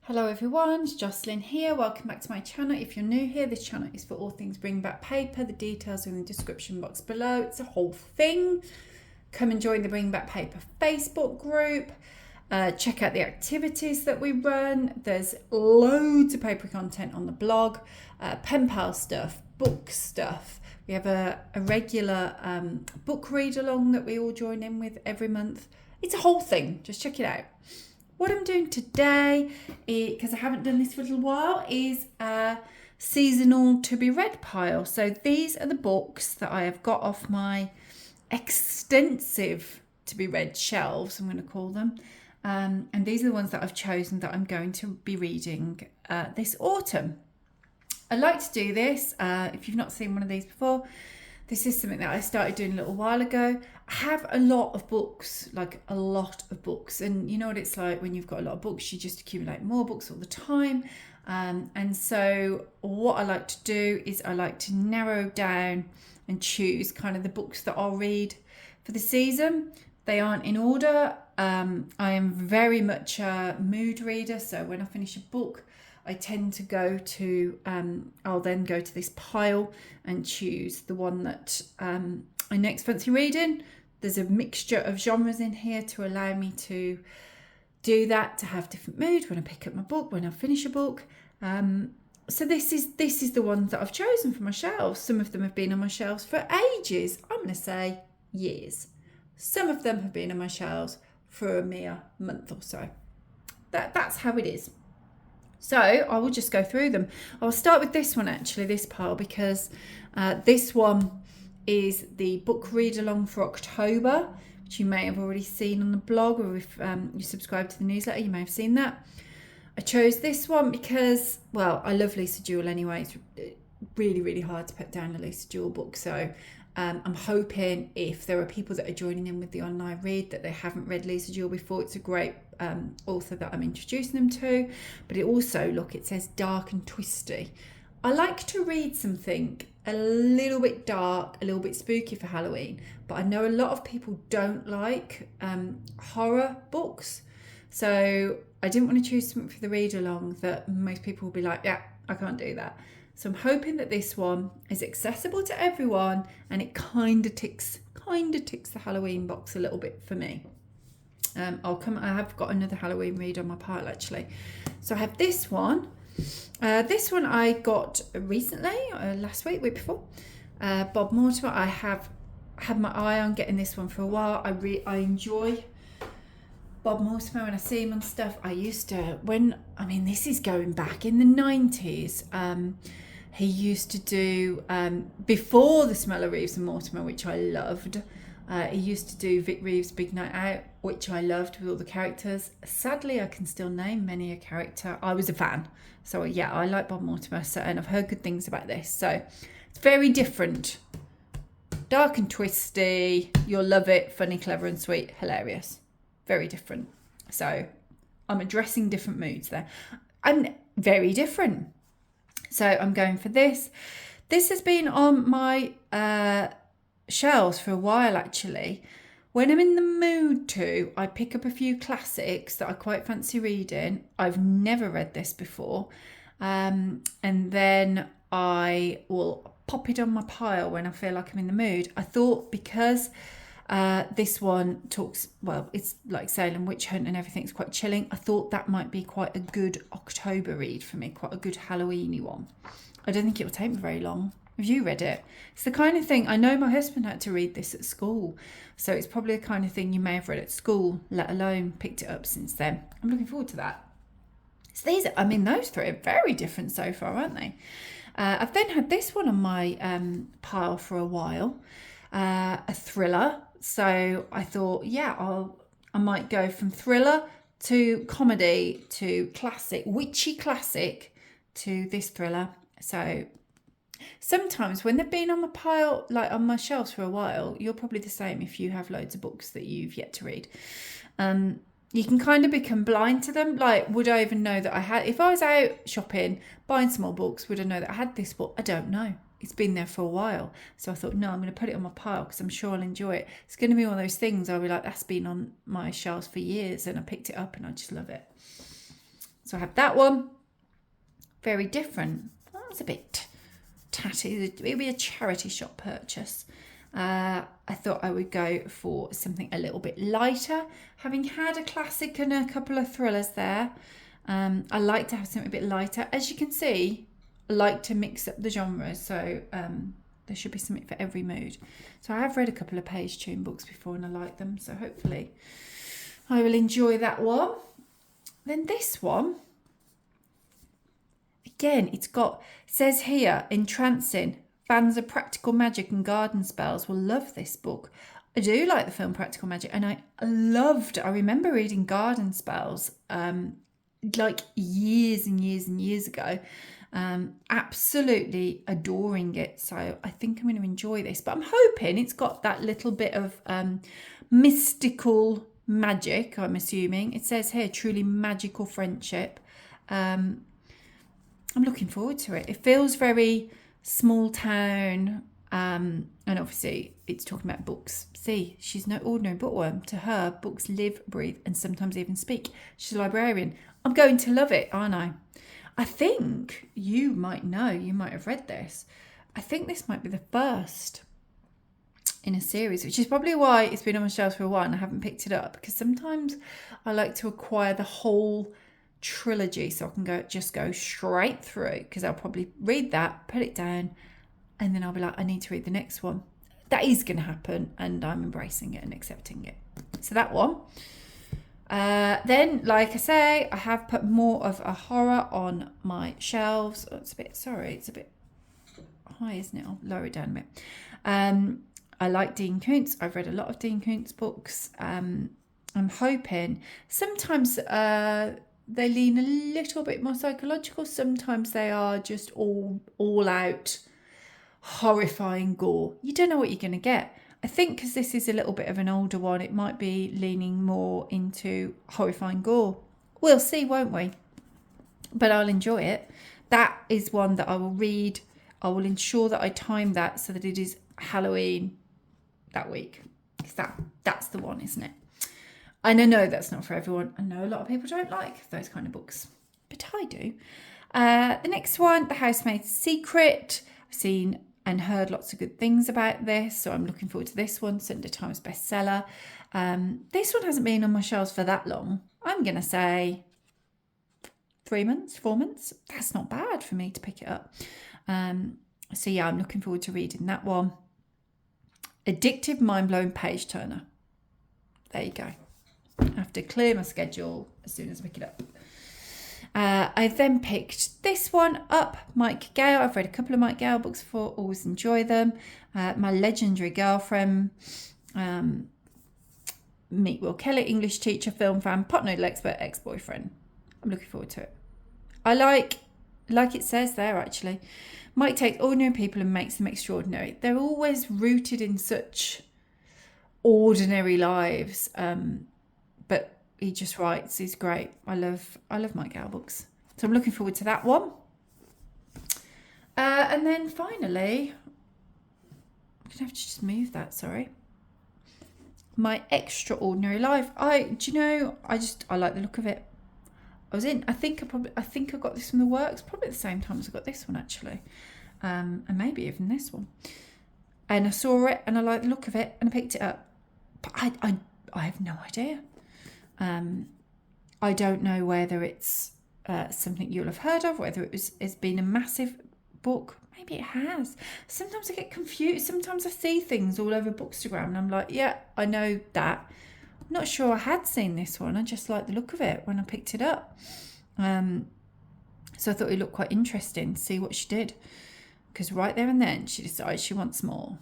Hello everyone, it's Jocelyn here. Welcome back to my channel. If you're new here, this channel is for all things bring back paper. The details are in the description box below. It's a whole thing. Come and join the Bring Back Paper Facebook group. Check out the activities that we run. There's loads of paper content on the blog, pen pal stuff, book stuff. We have a regular book read along that we all join in with every month. It's a whole thing. Just check it out. What I'm doing today, because I haven't done this for a little while, is a seasonal to be read pile. So these are the books that I have got off my extensive to be read shelves, I'm going to call them. And these are the ones that I've chosen that I'm going to be reading this autumn. I like to do this, if you've not seen one of these before, this is something that I started doing a little while ago. I have a lot of books, like a lot of books. And you know what it's like when you've got a lot of books, you just accumulate more books all the time. And so what I like to do is I like to narrow down and choose kind of the books that I'll read for the season. They aren't in order. I am very much a mood reader. So when I finish a book, I tend to go to, I'll then go to this pile and choose the one that I next fancy reading. There's a mixture of genres in here to allow me to do that, to have different moods when I pick up my book, when I finish a book. So this is the ones that I've chosen for my shelves. Some of them have been on my shelves for ages. I'm going to say years. Some of them have been on my shelves for a mere month or so. That's how it is. So I will just go through them. I'll start with this one actually, this pile, because this one is the book read along for October, which you may have already seen on the blog, or if you subscribe to the newsletter, you may have seen that. I chose this one because, well, I love Lisa Jewell anyway. It's really, really hard to put down a Lisa Jewell book. So I'm hoping if there are people that are joining in with the online read that they haven't read Lisa Jewell before, it's a great author that I'm introducing them to. But it also, look, it says dark and twisty. I like to read something a little bit dark, a little bit spooky for Halloween, but I know a lot of people don't like horror books. So I didn't want to choose something for the read along that most people will be like, yeah, I can't do that. So I'm hoping that this one is accessible to everyone and it kind of ticks the Halloween box a little bit for me. I have got another Halloween read on my pile actually. So I have this one. This one I got recently, last week before. Bob Mortimer. I have had my eye on getting this one for a while. I enjoy Bob Mortimer when I see him on stuff. I used to, this is going back in the 90s. He used to do, before The Smell of Reeves and Mortimer, which I loved, he used to do Vic Reeves' Big Night Out, which I loved with all the characters. Sadly, I can still name many a character. I was a fan. So yeah, I like Bob Mortimer, and I've heard good things about this. So it's very different. Dark and twisty. You'll love it. Funny, clever and sweet. Hilarious. Very different. So I'm addressing different moods there. I'm very different. So I'm going for this. This has been on my shelves for a while actually. When I'm in the mood to, I pick up a few classics that I quite fancy reading. I've never read this before. And then I will pop it on my pile when I feel like I'm in the mood. I thought because this one talks, well, it's like Salem Witch Hunt and everything's quite chilling. I thought that might be quite a good October read for me, quite a good Halloweeny one. I don't think it will take me very long. Have you read it? It's the kind of thing, I know my husband had to read this at school, so it's probably the kind of thing you may have read at school, let alone picked it up since then. I'm looking forward to that. So those three are very different so far, aren't they? I've then had this one on my pile for a while, a thriller. So I thought, yeah, I might go from thriller to comedy to classic, witchy classic to this thriller. So sometimes when they've been on my pile, like on my shelves for a while, you're probably the same if you have loads of books that you've yet to read. You can kind of become blind to them. Like, would I even know that I had, if I was out shopping, buying some more books, would I know that I had this book? I don't know. It's been there for a while. So I thought, no, I'm going to put it on my pile because I'm sure I'll enjoy it. It's going to be one of those things I'll be like, that's been on my shelves for years and I picked it up and I just love it. So I have that one. Very different. That's a bit tatty. It would be a charity shop purchase. I thought I would go for something a little bit lighter. Having had a classic and a couple of thrillers there, I like to have something a bit lighter. As you can see, I like to mix up the genres, so there should be something for every mood. So I have read a couple of page tune books before and I like them, so hopefully I will enjoy that one. Then this one, again, it says here, entrancing. Fans of practical magic and garden spells will love this book. I do like the film Practical Magic, and I remember reading Garden Spells like years and years and years ago. Absolutely adoring it. So I think I'm going to enjoy this, but I'm hoping it's got that little bit of mystical magic, I'm assuming. It says here, truly magical friendship. I'm looking forward to it. It feels very small town, and obviously it's talking about books. See, she's no ordinary bookworm. To her, books live, breathe, and sometimes even speak. She's a librarian. I'm going to love it, aren't I? I think you might have read this. I think this might be the first in a series, which is probably why it's been on my shelves for a while and I haven't picked it up, because sometimes I like to acquire the whole trilogy so I can go straight through, because I'll probably read that, put it down, and then I'll be like, I need to read the next one. That is going to happen, and I'm embracing it and accepting it. So that one. Then, like I say, I have put more of a horror on my shelves. Oh, it's a bit high, isn't it? I'll lower it down a bit. I like Dean Koontz. I've read a lot of Dean Koontz books. I'm hoping sometimes they lean a little bit more psychological. Sometimes they are just all out horrifying gore. You don't know what you're going to get. I think because this is a little bit of an older one, it might be leaning more into horrifying gore. We'll see, won't we? But I'll enjoy it. That is one that I will read. I will ensure that I time that so that it is Halloween that week. Because that's the one, isn't it? And I know that's not for everyone. I know a lot of people don't like those kind of books, but I do. The next one, The Housemaid's Secret. I've seen and heard lots of good things about this, so I'm looking forward to this one. Sunday Times bestseller. This one hasn't been on my shelves for that long. I'm going to say 3 months, 4 months. That's not bad for me to pick it up. So yeah, I'm looking forward to reading that one. Addictive, mind-blowing page turner. There you go. I have to clear my schedule as soon as I pick it up. I then picked this one up, Mike Gale. I've read a couple of Mike Gale books before, always enjoy them. My Legendary Girlfriend, Meet Will Kelly, English teacher, film fan, pot noodle expert, ex-boyfriend. I'm looking forward to it. I like it says there actually, Mike takes ordinary people and makes them extraordinary. They're always rooted in such ordinary lives, but he just writes. He's great. I love Mike Gale books. So I'm looking forward to that one. And then finally, I'm going to have to just move that, sorry. My Extraordinary Life. I like the look of it. I think I got this from the works, probably at the same time as I got this one actually. And maybe even this one. And I saw it and I liked the look of it and I picked it up. But I have no idea. I don't know whether it's something you'll have heard of, whether it's been a massive book. Maybe it has. Sometimes I get confused. Sometimes I see things all over Bookstagram and I'm like, yeah, I know that. I'm not sure I had seen this one. I just liked the look of it when I picked it up. So I thought it looked quite interesting to see what she did. Because right there and then she decides she wants more.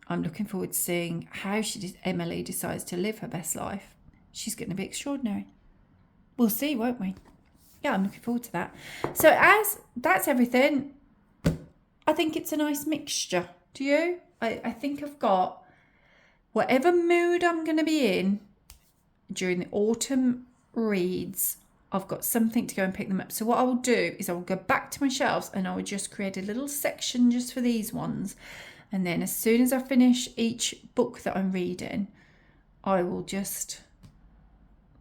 I'm looking forward to seeing how Emily decides to live her best life. She's going to be extraordinary. We'll see, won't we? Yeah, I'm looking forward to that. So as that's everything, I think it's a nice mixture. Do you? I think I've got whatever mood I'm going to be in during the autumn reads. I've got something to go and pick them up. So what I will do is I will go back to my shelves and I will just create a little section just for these ones. And then as soon as I finish each book that I'm reading, I will just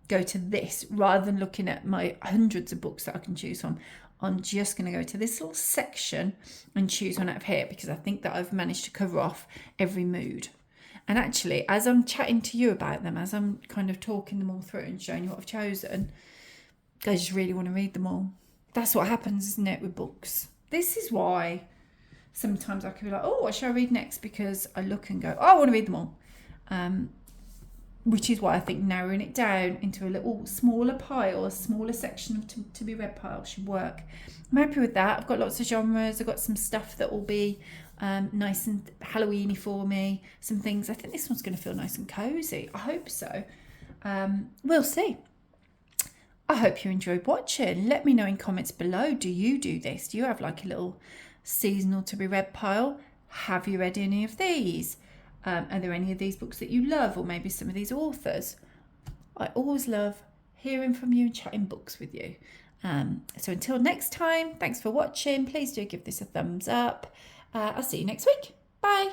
go to this rather than looking at my hundreds of books that I can choose from. I'm just going to go to this little section and choose one out of here, because I think that I've managed to cover off every mood. And actually, as I'm chatting to you about them, as I'm kind of talking them all through and showing you what I've chosen, I just really want to read them all. That's what happens, isn't it, with books? This is why sometimes I can be like, oh, what should I read next? Because I look and go, oh, I want to read them all. Which is why I think narrowing it down into a little smaller pile, a smaller section of to be read pile should work. I'm happy with that. I've got lots of genres. I've got some stuff that will be nice and Halloweeny for me. Some things. I think this one's going to feel nice and cozy. I hope so. We'll see. I hope you enjoyed watching. Let me know in comments below. Do you do this? Do you have like a little seasonal to be read pile? Have you read any of these? Are there any of these books that you love, or maybe some of these authors? I always love hearing from you and chatting books with you. So until next time, thanks for watching. Please do give this a thumbs up. I'll see you next week. Bye.